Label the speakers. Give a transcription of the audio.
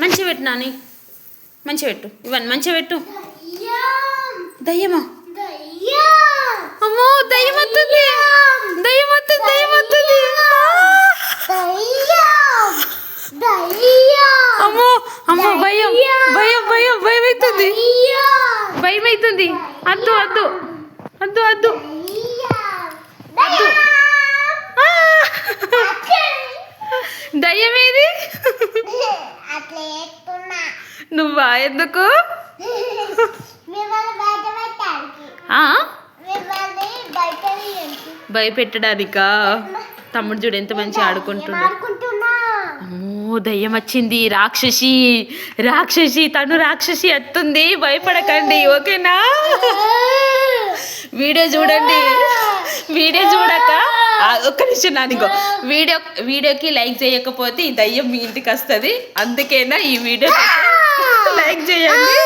Speaker 1: మంచిగా పెట్టు నాని, మంచిగా పెట్టు, ఇవన్నీ మంచిగా పెట్టు. దయ్యమా? అమ్మో దయ్యం వస్తుంది, దయ్యం వస్తుంది, దయ్యం వస్తుంది. అమ్మో అమ్మో భయం భయం భయం భయం అవుతుంది, భయం అవుతుంది. అద్దు అద్దు అద్దు అద్దు అద్దు. దయ్యం ఏది? నువ్వా? ఎందుకు? భయపెట్టడానికా? తమ్ముడు చూడు ఎంత మంచిగా ఆడుకుంటున్నాడు. అమ్మో దయ్యం వచ్చింది, రాక్షసి రాక్షసి, తను రాక్షసి వస్తుంది, భయపడకండి ఓకేనా? వీడియో చూడండి, వీడియో చూడక ఒక్క నిమిషం నానిగో, వీడియోకి లైక్ చేయకపోతే ఈ దయ్యం మీ ఇంటికి వస్తుంది. అందుకేనా ఈ వీడియో లైక్ చేయండి.